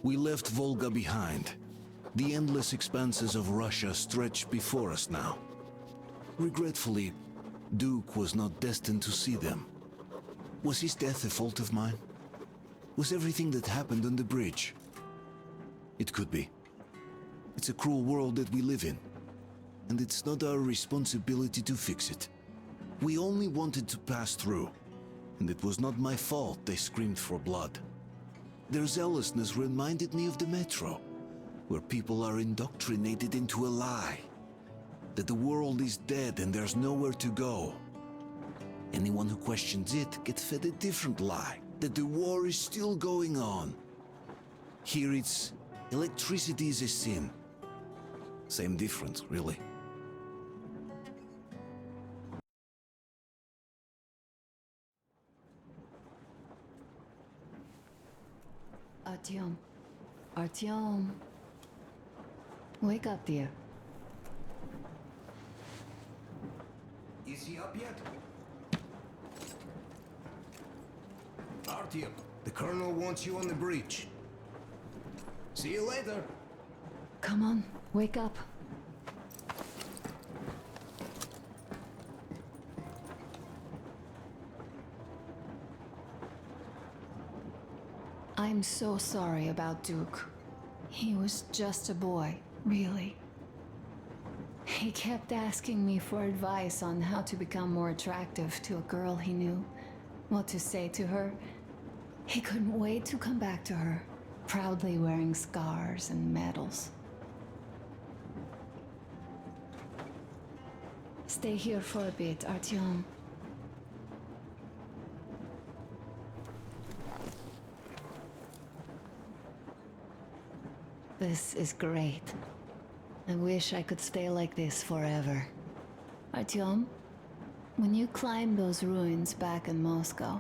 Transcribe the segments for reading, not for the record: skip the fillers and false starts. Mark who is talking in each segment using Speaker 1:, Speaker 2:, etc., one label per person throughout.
Speaker 1: We left Volga behind. The endless expanses of Russia stretched before us now. Regretfully, Duke was not destined to see them. Was his death a fault of mine? Was everything that happened on the bridge? It could be. It's a cruel world that we live in, and it's not our responsibility to fix it. We only wanted to pass through, and it was not my fault they screamed for blood. Their zealousness reminded me of the metro, where people are indoctrinated into a lie, that the world is dead and there's nowhere to go. Anyone who questions it gets fed a different lie, that the war is still going on. Here it's electricity is a sin. Same difference, really.
Speaker 2: Artyom. Wake up, dear.
Speaker 3: Is he up yet? Artyom, the colonel wants you on the bridge. See you later.
Speaker 2: Come on, wake up. I'm so sorry about Duke. He was just a boy, really. He kept asking me for advice on how to become more attractive to a girl he knew, what to say to her. He couldn't wait to come back to her, proudly wearing scars and medals. Stay here for a bit, Artyom. This is great. I wish I could stay like this forever. Artyom, when you climbed those ruins back in Moscow,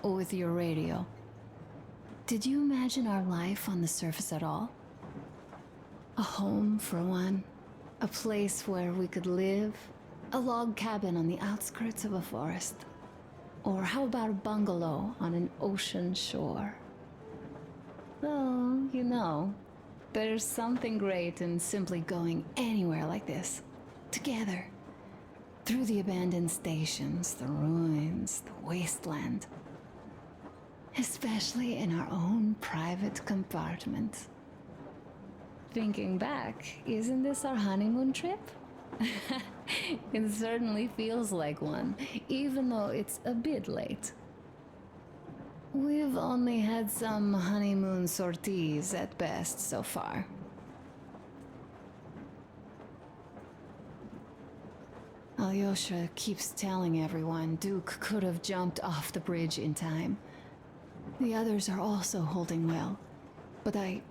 Speaker 2: with your radio, did you imagine our life on the surface at all? A home, for one. A place where we could live. A log cabin on the outskirts of a forest. Or how about a bungalow on an ocean shore? Well, you know, there's something great in simply going anywhere like this, together, through the abandoned stations, the ruins, the wasteland, especially in our own private compartment. Thinking back, isn't this our honeymoon trip? It certainly feels like one, even though it's a bit late. We've only had some honeymoon sorties at best so far. Alyosha keeps telling everyone Duke could have jumped off the bridge in time. The others are also holding well, but I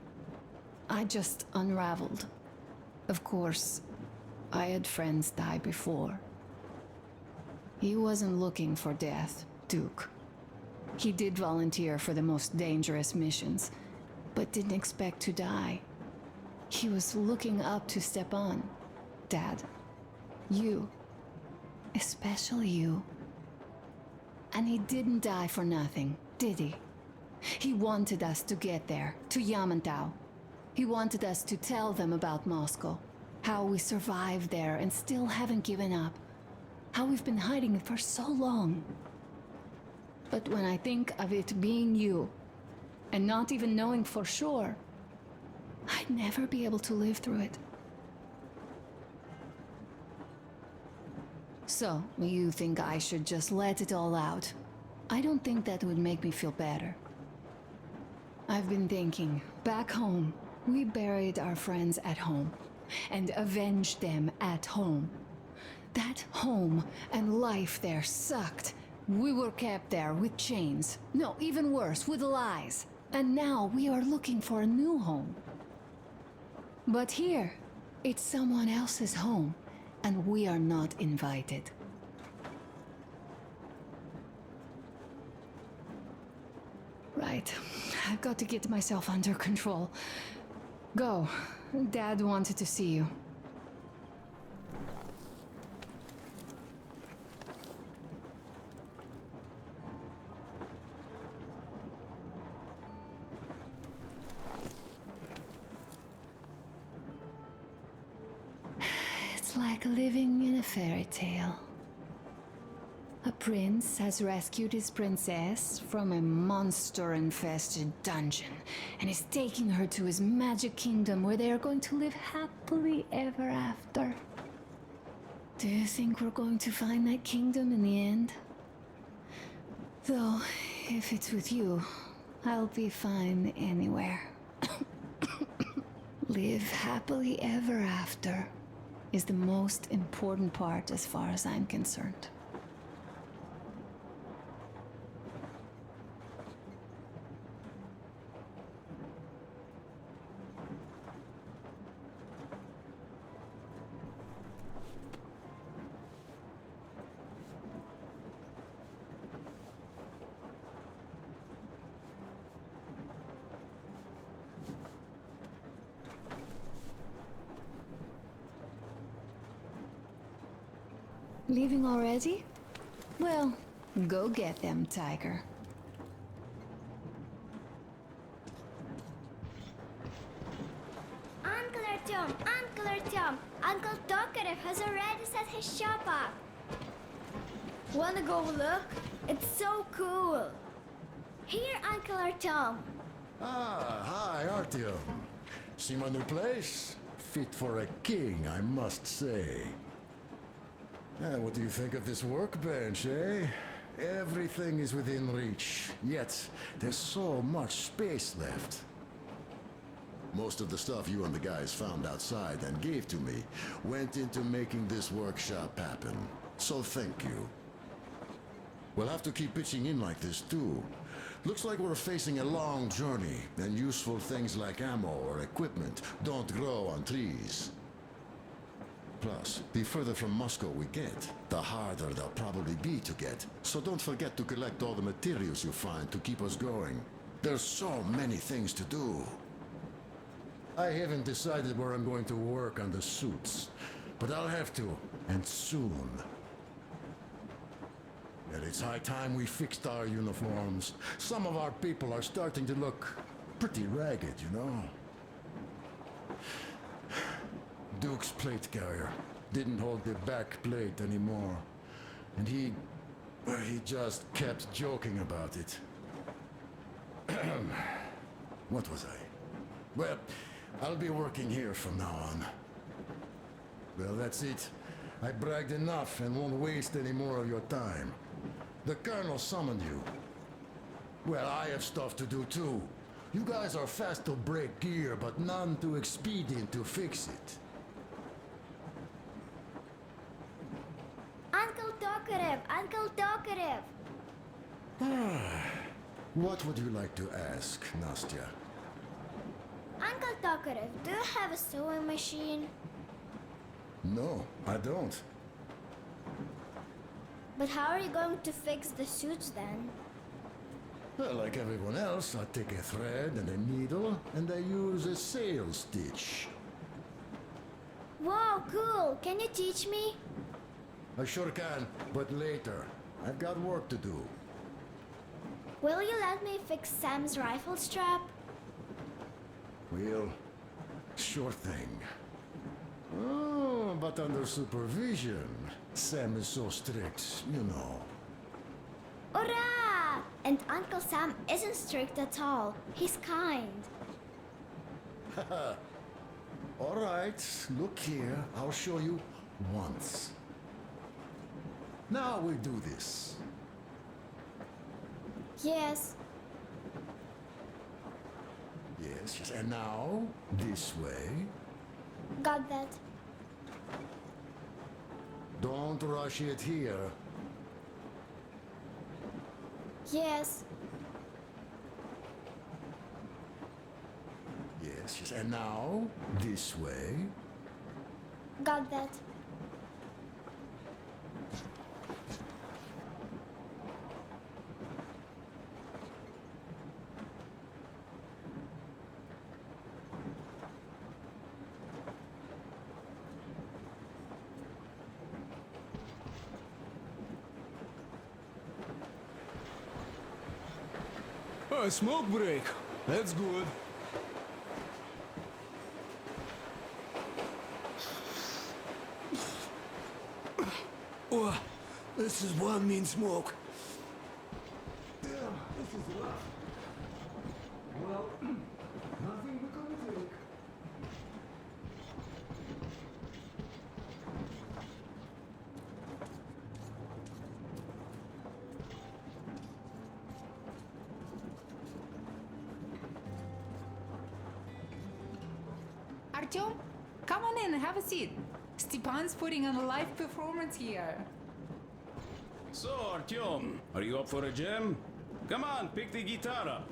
Speaker 2: just unraveled. Of course, I had friends die before. He wasn't looking for death, Duke. He did volunteer for the most dangerous missions, but didn't expect to die. He was looking up to Stepan. Dad, you. Especially you. And he didn't die for nothing, did he? He wanted us to get there, to Yamantau. He wanted us to tell them about Moscow, how we survived there and still haven't given up, how we've been hiding it for so long. But when I think of it being you, and not even knowing for sure, I'd never be able to live through it. So, you think I should just let it all out? I don't think that would make me feel better. I've been thinking, back home, we buried our friends at home, and avenged them at home. That home and life there sucked. We were kept there with chains. No, even worse, with lies. And now we are looking for a new home. But here, it's someone else's home, and we are not invited. Right, I've got to get myself under control. Go. Dad wanted to see you. It's like living in a fairy tale. A prince has rescued his princess from a monster-infested dungeon and is taking her to his magic kingdom where they are going to live happily ever after. Do you think we're going to find that kingdom in the end? Though, if it's with you, I'll be fine anywhere. Live happily ever after is the most important part as far as I'm concerned. Leaving already? Well, go get them, Tiger.
Speaker 4: Uncle Artyom! Uncle Tokarev has already set his shop up. Wanna go look? It's so cool. Here, Uncle Artyom.
Speaker 5: Ah, hi, Artyom. See my new place? Fit for a king, I must say. What do you think of this workbench, eh? Everything is within reach, yet there's so much space left. Most of the stuff you and the guys found outside and gave to me went into making this workshop happen. So thank you. We'll have to keep pitching in like this too. Looks like we're facing a long journey, and useful things like ammo or equipment don't grow on trees. Plus, the further from Moscow we get, the harder they'll probably be to get. So don't forget to collect all the materials you find to keep us going. There's so many things to do. I haven't decided where I'm going to work on the suits, but I'll have to, and soon. And it's high time we fixed our uniforms. Some of our people are starting to look pretty ragged, you know? Duke's plate carrier didn't hold the back plate anymore. And he just kept joking about it. What was I? Well, I'll be working here from now on. Well, that's it. I bragged enough and won't waste any more of your time. The Colonel summoned you. Well, I have stuff to do too. You guys are fast to break gear, but none too expedient to fix it.
Speaker 4: Uncle Tokarev!
Speaker 5: What would you like to ask, Nastya?
Speaker 4: Uncle Tokarev, do you have a sewing machine?
Speaker 5: No, I don't.
Speaker 4: But how are you going to fix the suits then?
Speaker 5: Well, like everyone else, I take a thread and a needle, and I use a sail stitch.
Speaker 4: Wow, cool! Can you teach me?
Speaker 5: I sure can, but later. I've got work to do.
Speaker 4: Will you let me fix Sam's rifle strap?
Speaker 5: Well, sure thing. Oh, but under supervision. Sam is so strict, you know.
Speaker 4: Hurrah! And Uncle Sam isn't strict at all. He's kind.
Speaker 5: All right, look here. I'll show you once. Now we do this.
Speaker 4: Yes.
Speaker 5: Yes, and now, this way.
Speaker 4: Got that.
Speaker 5: Don't rush it here.
Speaker 4: Yes.
Speaker 5: Yes, and now, this way.
Speaker 4: Got that.
Speaker 6: A smoke break. That's good. This is one mean smoke. Yeah, this is a lot. Well, nothing we can take.
Speaker 7: Artyom, come on in, have a seat. Stepan's putting on a live performance here.
Speaker 8: So, Artyom, are you up for a jam? Come on, pick the guitar up.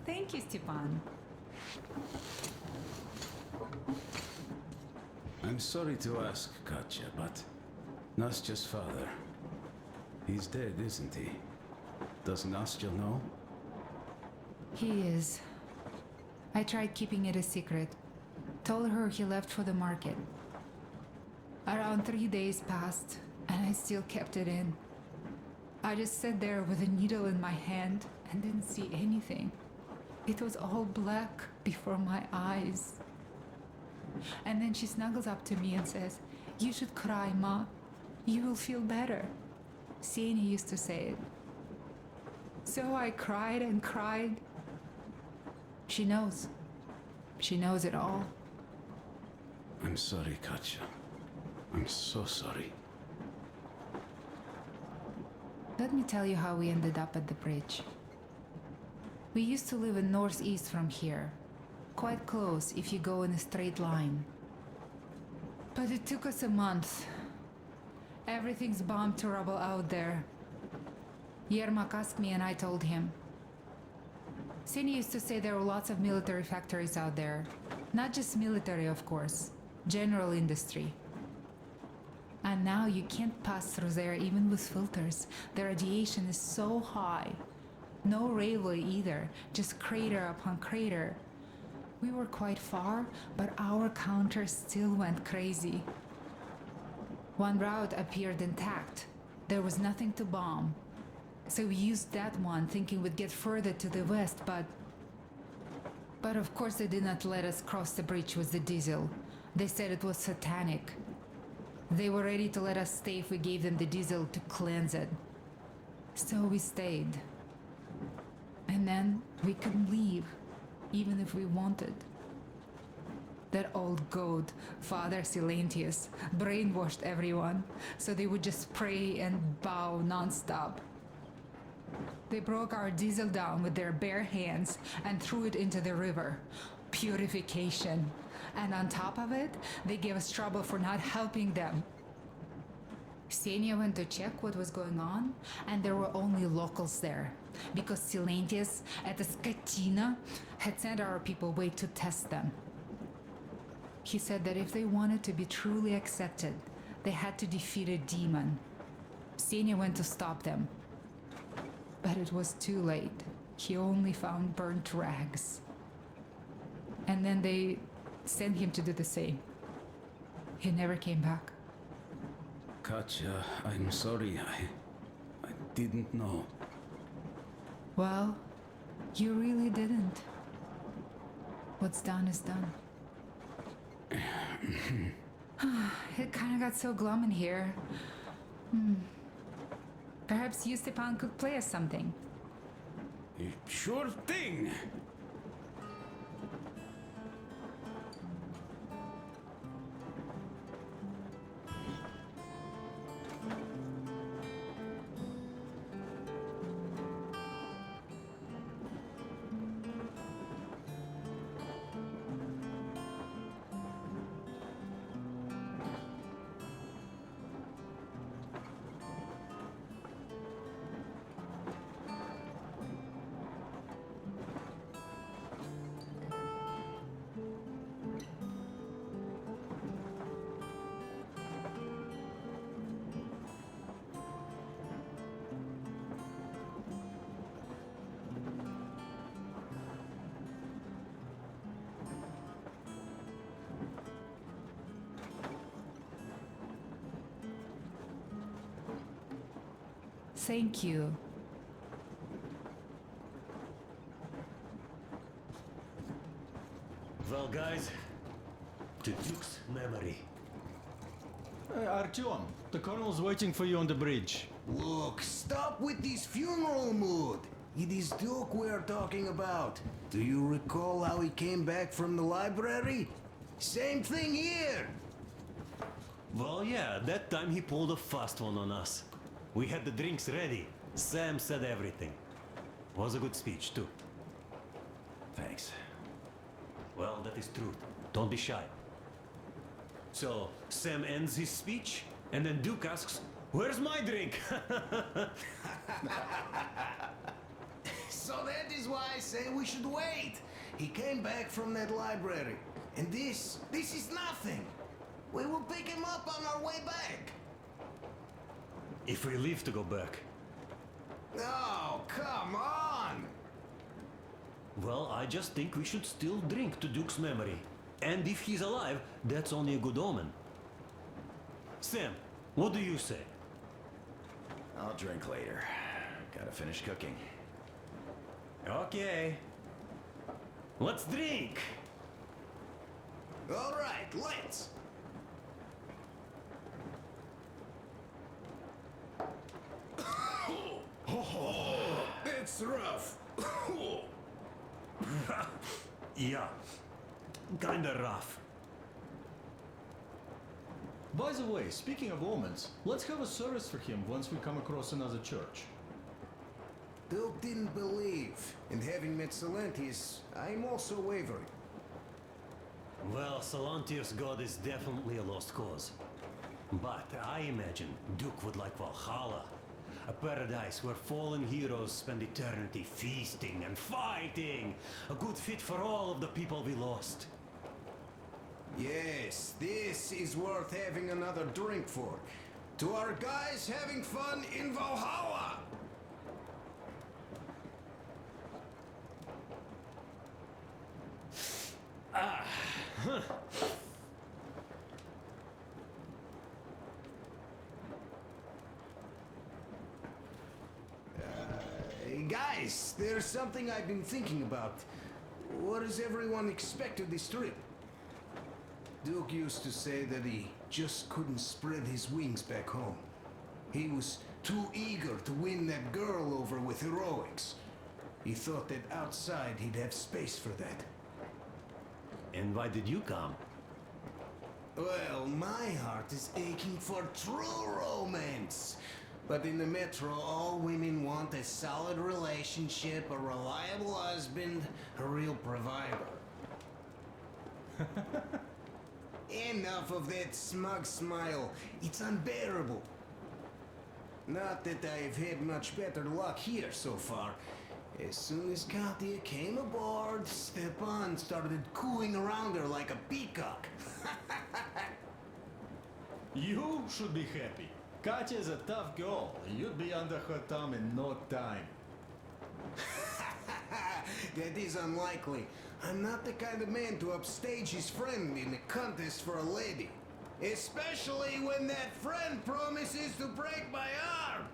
Speaker 7: Thank you, Stepan.
Speaker 8: I'm sorry to ask, Katya, but Nastya's father, he's dead, isn't he? Does Nastya know?
Speaker 7: He is. I tried keeping it a secret. Told her he left for the market. Around 3 days passed, and I still kept it in. I just sat there with a needle in my hand and didn't see anything. It was all black before my eyes. And then she snuggles up to me and says, "You should cry, Ma. You will feel better." Seni used to say it. So I cried and cried. She knows. She knows it all.
Speaker 8: I'm sorry, Katya. I'm so sorry.
Speaker 7: Let me tell you how we ended up at the bridge. We used to live in northeast from here. Quite close if you go in a straight line. But it took us a month. Everything's bombed to rubble out there. Yermak asked me and I told him. Seni used to say there were lots of military factories out there. Not just military, of course. General industry. And now you can't pass through there even with filters. The radiation is so high. No railway either, just crater upon crater. We were quite far, but our counter still went crazy. One route appeared intact. There was nothing to bomb. So we used that one, thinking we'd get further to the west, but of course they did not let us cross the bridge with the diesel. They said it was satanic. They were ready to let us stay if we gave them the diesel to cleanse it. So we stayed. And then we couldn't leave, even if we wanted. That old goat, Father Silentius, brainwashed everyone, so they would just pray and bow non-stop. They broke our diesel down with their bare hands and threw it into the river. Purification. And on top of it, they gave us trouble for not helping them. Ksenia went to check what was going on, and there were only locals there, because Silentius at the Skatina had sent our people away to test them. He said that if they wanted to be truly accepted, they had to defeat a demon. Ksenia went to stop them. But it was too late. He only found burnt rags. And then they sent him to do the same. He never came back.
Speaker 8: Katya, I'm sorry. I didn't know.
Speaker 7: Well, you really didn't. What's done is done. It kinda got so glum in here. Perhaps you, Stepan, could play us something.
Speaker 8: Sure thing.
Speaker 7: Thank you.
Speaker 9: Well, guys, to Duke's memory.
Speaker 10: Artyom, the colonel's waiting for you on the bridge.
Speaker 3: Look, stop with this funeral mood. It is Duke we're talking about. Do you recall how he came back from the library? Same thing here.
Speaker 9: Well, yeah, that time he pulled a fast one on us. We had the drinks ready. Sam said everything. Was a good speech, too.
Speaker 8: Thanks.
Speaker 9: Well, that is truth. Don't be shy. So, Sam ends his speech, and then Duke asks, "Where's my drink?"
Speaker 3: So that is why I say we should wait. He came back from that library. And this is nothing. We will pick him up on our way back.
Speaker 9: If we leave to go back.
Speaker 3: Oh, come on!
Speaker 9: Well, I just think we should still drink to Duke's memory. And if he's alive, that's only a good omen. Sam, what do you say?
Speaker 8: I'll drink later. Gotta finish cooking.
Speaker 9: Okay. Let's drink!
Speaker 3: All right, let's. It's rough.
Speaker 9: Yeah. Kinda rough.
Speaker 10: By the way, speaking of omens, let's have a service for him once we come across another church.
Speaker 3: Duke didn't believe, and having met Salantius, I'm also wavering.
Speaker 9: Well, Salantius' god is definitely a lost cause. But I imagine Duke would like Valhalla. A paradise where fallen heroes spend eternity feasting and fighting. A good fit for all of the people we lost.
Speaker 3: Yes, this is worth having another drink for. To our guys having fun in Valhalla! Hey guys, there's something I've been thinking about. What does everyone expect of this trip? Duke used to say that he just couldn't spread his wings back home. He was too eager to win that girl over with heroics. He thought that outside he'd have space for that.
Speaker 9: And why did you come?
Speaker 3: Well, my heart is aching for true romance. But in the metro, all women want a solid relationship, a reliable husband, a real provider. Enough of that smug smile. It's unbearable. Not that I've had much better luck here so far. As soon as Katya came aboard, Stepan started cooing around her like a peacock.
Speaker 10: You should be happy. Katya's a tough girl. You'd be under her thumb in no time.
Speaker 3: That is unlikely. I'm not the kind of man to upstage his friend in a contest for a lady. Especially when that friend promises to break my arm.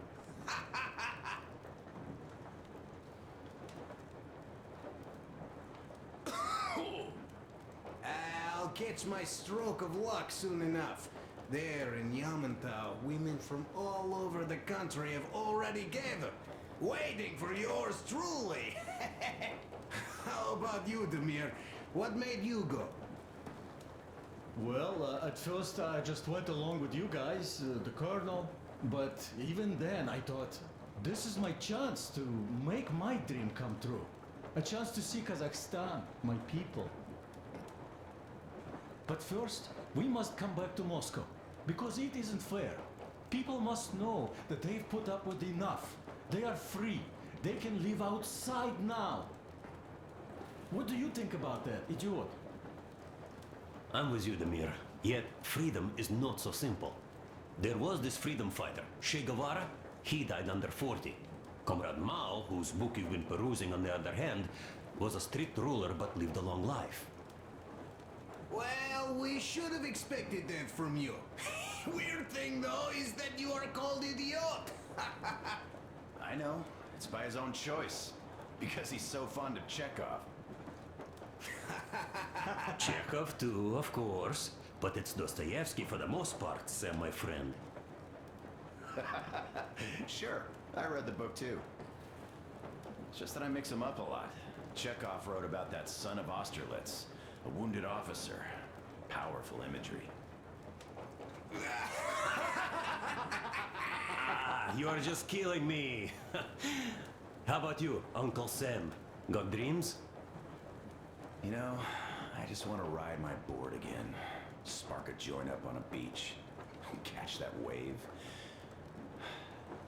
Speaker 3: catch my stroke of luck soon enough. There in Yamantau, women from all over the country have already gathered, waiting for yours truly. How about you, Demir? What made you go?
Speaker 10: Well, at first I just went along with you guys, the colonel. But even then I thought, this is my chance to make my dream come true. A chance to see Kazakhstan, my people. But first, we must come back to Moscow, because it isn't fair. People must know that they've put up with enough. They are free. They can live outside now. What do you think about that, idiot?
Speaker 9: I'm with you, Demir. Yet, freedom is not so simple. There was this freedom fighter, Che Guevara. He died under 40. Comrade Mao, whose book you've been perusing on the other hand, was a strict ruler but lived a long life.
Speaker 3: Well, we should have expected that from you. Weird thing, though, is that you are called idiot.
Speaker 11: I know. It's by his own choice. Because he's so fond of Chekhov.
Speaker 9: Chekhov too, of course. But it's Dostoevsky for the most part, Sam, my friend.
Speaker 11: Sure, I read the book too. It's just that I mix them up a lot. Chekhov wrote about that son of Austerlitz, a wounded officer. Powerful imagery.
Speaker 9: You are just killing me. How about you, Uncle Sam? Got dreams?
Speaker 11: You know, I just want to ride my board again. Spark a joint up on a beach. Catch that wave.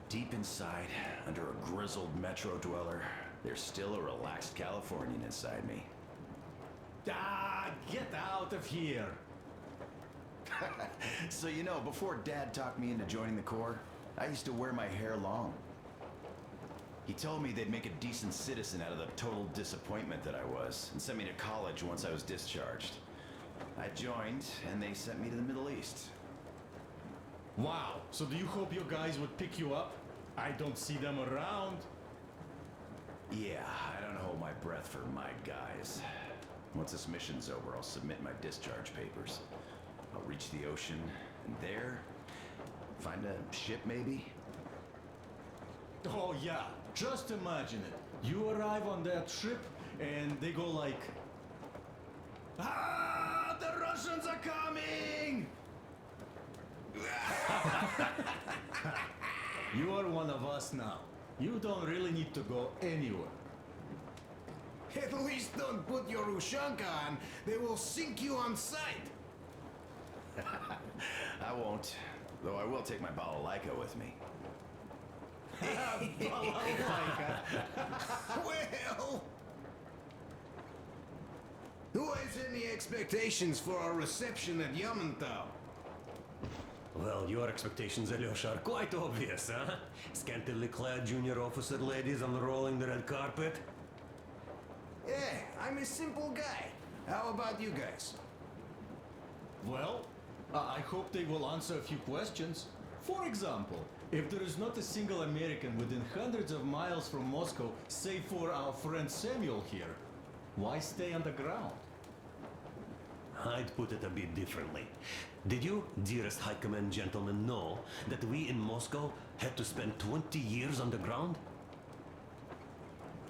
Speaker 11: Deep inside, under a grizzled metro dweller, there's still a relaxed Californian inside me.
Speaker 10: Ah, get out of here!
Speaker 11: So you know, before Dad talked me into joining the Corps, I used to wear my hair long. He told me they'd make a decent citizen out of the total disappointment that I was, and sent me to college once I was discharged. I joined, and they sent me to the Middle East.
Speaker 10: Wow, so do you hope your guys would pick you up? I don't see them around.
Speaker 11: Yeah, I don't hold my breath for my guys. Once this mission's over, I'll submit my discharge papers. I'll reach the ocean, and there, find a ship maybe?
Speaker 10: Oh yeah, just imagine it. You arrive on that ship, and they go like... Ah, the Russians are coming! You are one of us now. You don't really need to go anywhere.
Speaker 3: At least don't put your Ushanka on. They will sink you on sight.
Speaker 11: I won't, though I will take my balalaika with me.
Speaker 3: Well... Who has any expectations for our reception at Yamantau?
Speaker 9: Well, your expectations, Alyosha, are quite obvious, huh? Scantily clad junior officer ladies unrolling the red carpet.
Speaker 3: Yeah, I'm a simple guy. How about you guys?
Speaker 10: Well, I hope they will answer a few questions. For example, if there is not a single American within hundreds of miles from Moscow, save for our friend Samuel here, why stay underground?
Speaker 9: I'd put it a bit differently. Did you, dearest High Command gentlemen, know that we in Moscow had to spend 20 years underground?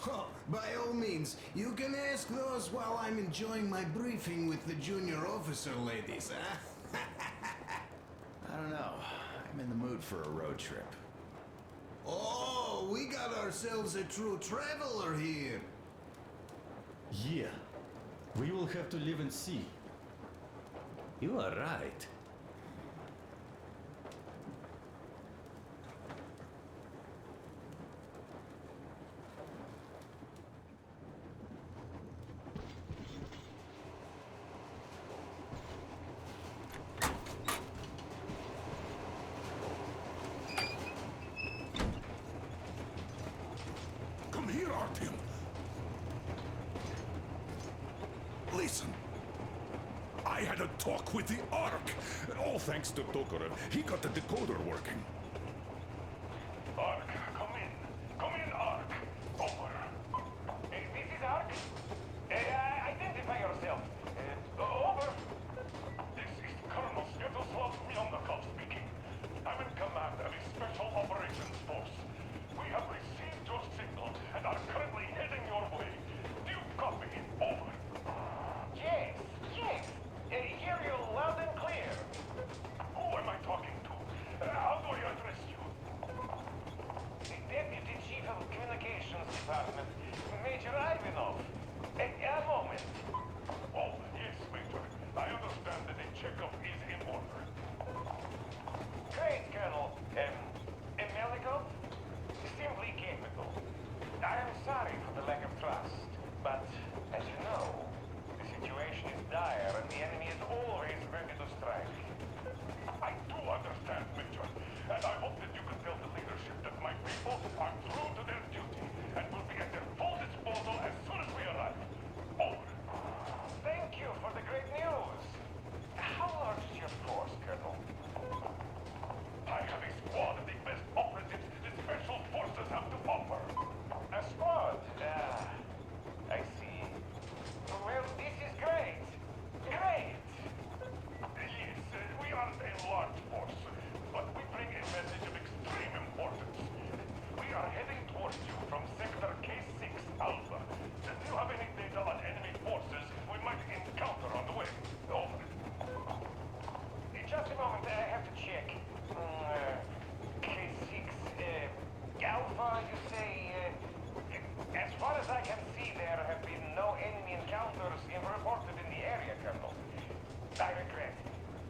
Speaker 3: Oh, by all means, you can ask those while I'm enjoying my briefing with the junior officer ladies, huh?
Speaker 11: I don't know. I'm in the mood for a road trip.
Speaker 3: Oh, we got ourselves a true traveler here.
Speaker 10: Yeah, we will have to live and see.
Speaker 9: You are right.
Speaker 6: Come here, Artyom. Listen. I had a talk with the Ark. All thanks to Tokarev. He got the decoder working.
Speaker 12: Ark, come in. Come in, Ark. Over. This is Ark. Identify yourself. Over.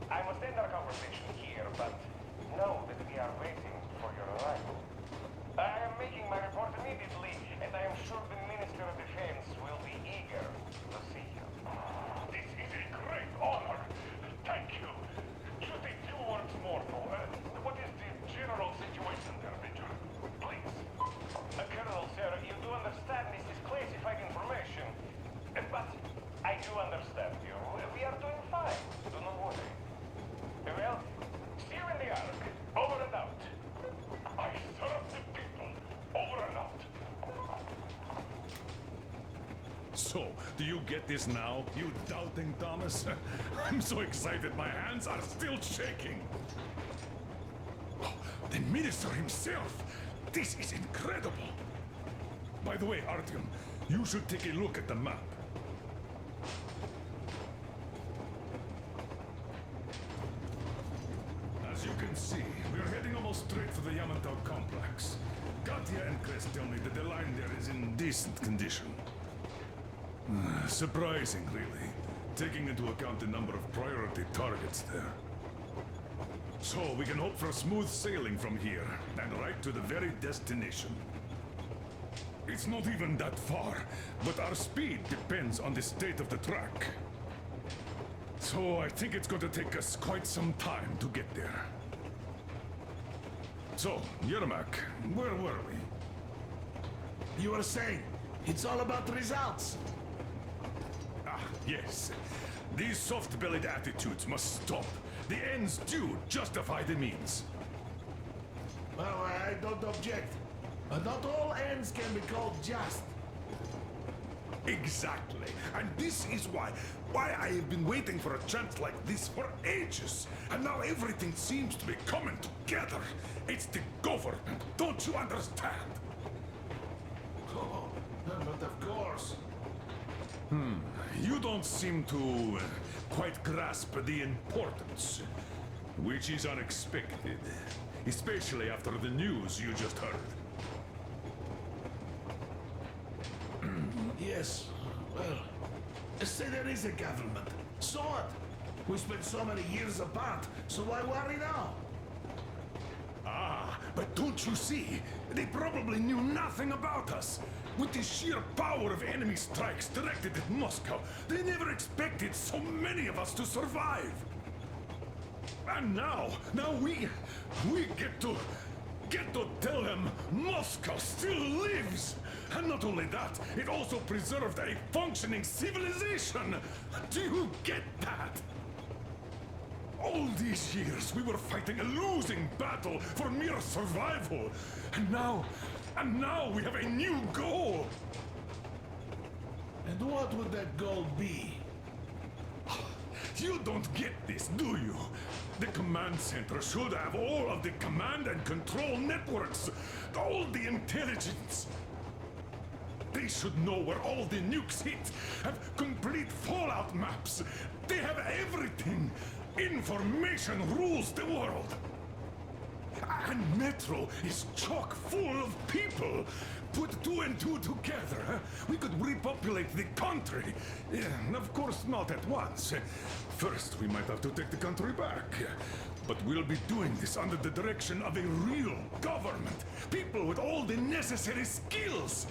Speaker 12: I must end our conversation here, but know that we are waiting for your arrival. I am making my report immediately, and I am sure the Minister of Defense will be eager to see you. This is a great honor. Thank you. Just a few words more, though. What is the general situation there, Major? Please. Colonel, sir, you do understand this is classified information. But I do understand you. We are doing fine. Do not worry. Well, see you in the Ark. Over and out. I serve the people. Over and out.
Speaker 13: So, do you get this now, you doubting Thomas? I'm so excited my hands are still shaking. Oh, the minister himself! This is incredible! By the way, Artyom, you should take a look at the map. As you can see, we're heading almost straight for the Yamantau complex. Katya and Chris tell me that the line there is in decent condition. Surprising, really, taking into account the number of priority targets there. So we can hope for smooth sailing from here, and right to the very destination. It's not even that far, but our speed depends on the state of the track. So I think it's going to take us quite some time to get there. So, Yermak, where were we?
Speaker 3: You were saying, it's all about results.
Speaker 13: Ah, yes. These soft-bellied attitudes must stop. The ends do justify the means.
Speaker 3: Well, I don't object. But not all ends can be called just.
Speaker 13: Exactly. And this is why I have been waiting for a chance like this for ages. And now everything seems to be coming together. It's the government. Don't you understand?
Speaker 3: Oh, but of course.
Speaker 13: You don't seem to quite grasp the importance, which is unexpected, especially after the news you just heard.
Speaker 3: Yes, well, say there is a government. So what? We spent so many years apart, so why worry now?
Speaker 13: Ah, but don't you see? They probably knew nothing about us. With the sheer power of enemy strikes directed at Moscow, they never expected so many of us to survive. And now we get to tell them Moscow still lives. And not only that, it also preserved a functioning civilization. Do you get that? All these years we were fighting a losing battle for mere survival. And now we have a new goal.
Speaker 3: And what would that goal be?
Speaker 13: You don't get this, do you? The command center should have all of the command and control networks, all the intelligence. They should know where all the nukes hit, have complete fallout maps. They have everything. Information rules the world. And Metro is chock full of people. Put two and two together, we could repopulate the country. Of course, not at once. First, we might have to take the country back. But we'll be doing this under the direction of a real government. People with all the necessary skills.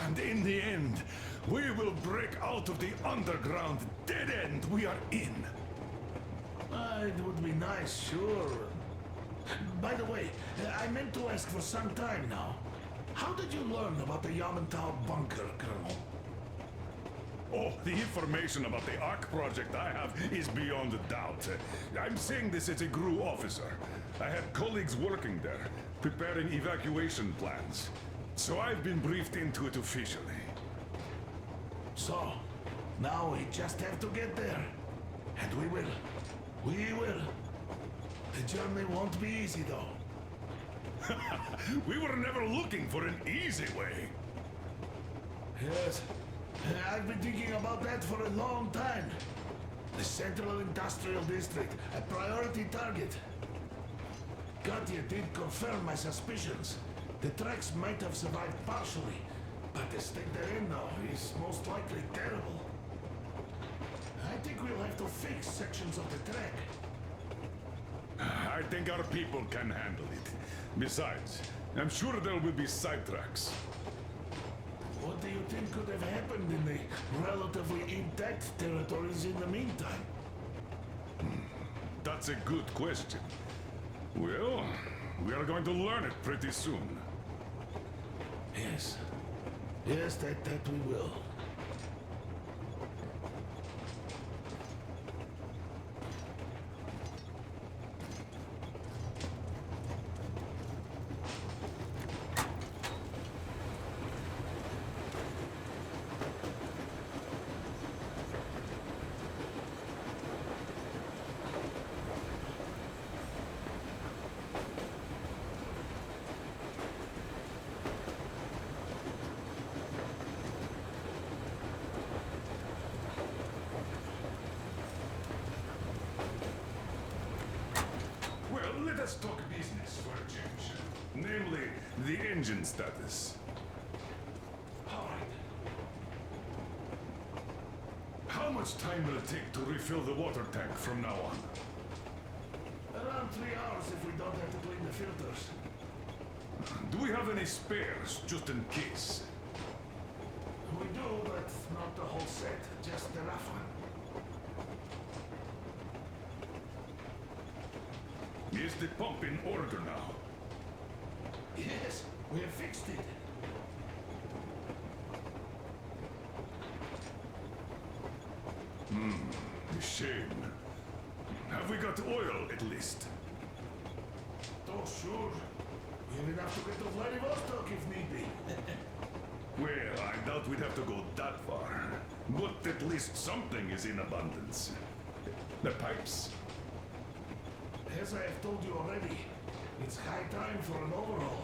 Speaker 13: And in the end, we will break out of the underground dead end we are in.
Speaker 3: It would be nice, sure. By the way, I meant to ask for some time now. How did you learn about the Yamantau bunker, Colonel?
Speaker 13: Oh, the information about the Ark project I have is beyond a doubt. I'm saying this as a GRU officer. I had colleagues working there, preparing evacuation plans. So I've been briefed into it officially.
Speaker 3: So, now we just have to get there. And we will. We will. The journey won't be easy, though.
Speaker 13: We were never looking for an easy way.
Speaker 3: Yes. I've been thinking about that for a long time. The Central Industrial District, a priority target. Katya did confirm my suspicions. The tracks might have survived partially, but the state they're in now is most likely terrible. I think we'll have to fix sections of the track.
Speaker 13: I think our people can handle it. Besides, I'm sure there will be sidetracks.
Speaker 6: What do you think could have happened in the relatively intact territories in the meantime?
Speaker 13: That's a good question. Well, we are going to learn it pretty soon.
Speaker 6: Yes. Yes, that we will.
Speaker 13: Let us talk business for a change. Namely, the engine status.
Speaker 6: Alright.
Speaker 13: How much time will it take to refill the water tank from now on?
Speaker 6: Around 3 hours if we don't have to clean the filters.
Speaker 13: Do we have any spares, just in case?
Speaker 6: We do, but not the whole set, just the rough one.
Speaker 13: Is the pump in order now?
Speaker 6: Yes, we have fixed it.
Speaker 13: A shame. Have we got oil at least?
Speaker 6: Oh, sure. We have enough to get to Vladivostok if need be.
Speaker 13: Well, I doubt we'd have to go that far. But at least something is in abundance. The pipes?
Speaker 6: As I have told you already, it's high time for an overhaul.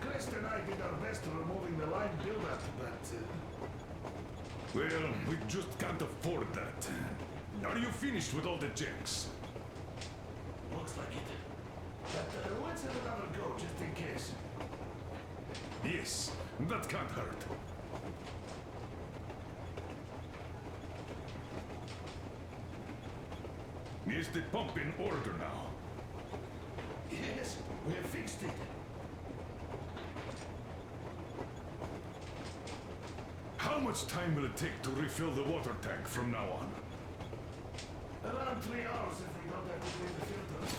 Speaker 6: Crest and I did our best removing the line buildup, but...
Speaker 13: Well, we just can't afford that. Are you finished with all the checks?
Speaker 6: Looks like it. But let's have another go, just in case.
Speaker 13: Yes, that can't hurt. Is the pump in order now?
Speaker 6: Yes, we have fixed it.
Speaker 13: How much time will it take to refill the water tank from now on?
Speaker 6: Around 3 hours if we don't have to clean the filters.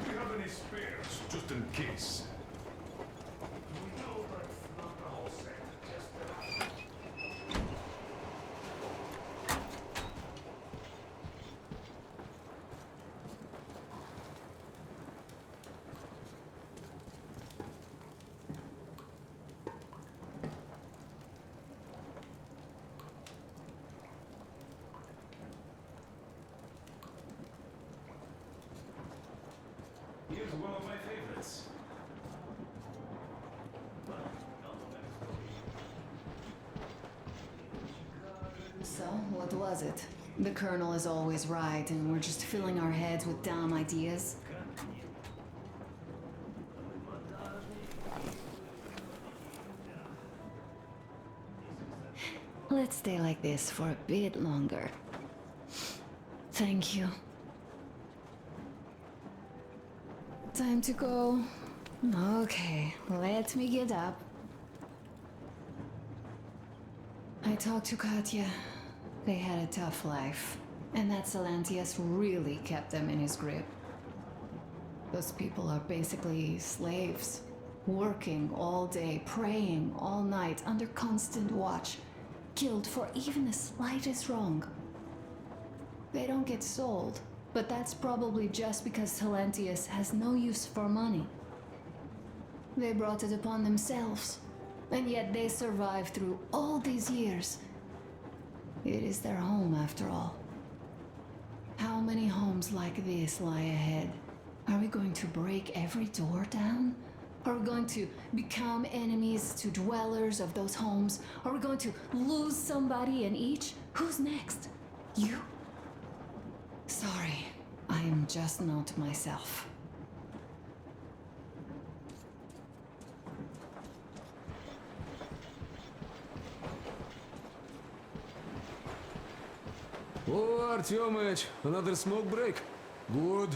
Speaker 13: Do you have any spares, just in case?
Speaker 6: We do, but not the whole set, just the rough one.
Speaker 8: Here's one of my favorites.
Speaker 2: So, what was it? The Colonel is always right, and we're just filling our heads with dumb ideas. Let's stay like this for a bit longer. Thank you. Time to go. Okay, let me get up. I talked to Katya. They had a tough life, and that Salantius really kept them in his grip. Those people are basically slaves, working all day, praying all night, under constant watch, killed for even the slightest wrong. They don't get sold, but that's probably just because Salantius has no use for money. They brought it upon themselves, and yet they survived through all these years. It is their home, after all. How many homes like this lie ahead? Are we going to break every door down? Are we going to become enemies to dwellers of those homes? Are we going to lose somebody in each? Who's next? You? Sorry, I am just not myself.
Speaker 14: Oh, Artyomich, another smoke break? Good.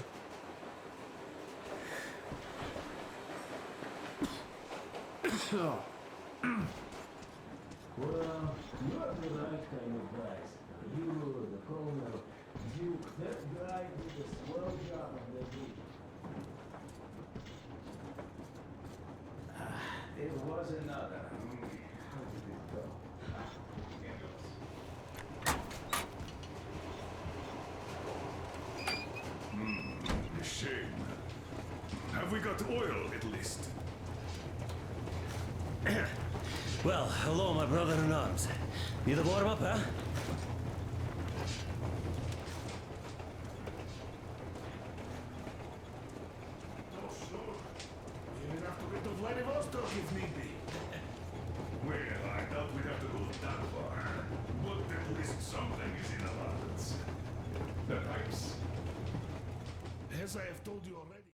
Speaker 3: Oh.
Speaker 8: Well, you're the right kind of guys. You, the colonel, Duke, that guy did a swell job on the beach. It was another. How did it go?
Speaker 13: Shame. Have we got oil at least?
Speaker 9: Well, hello, my brother in arms. Need a warm up, huh?
Speaker 13: Oh, sure. Even have to get to Vladivostok if need be. Well, I doubt we'd have to go that far. But at least something is in abundance. The pipes. As I have told you already.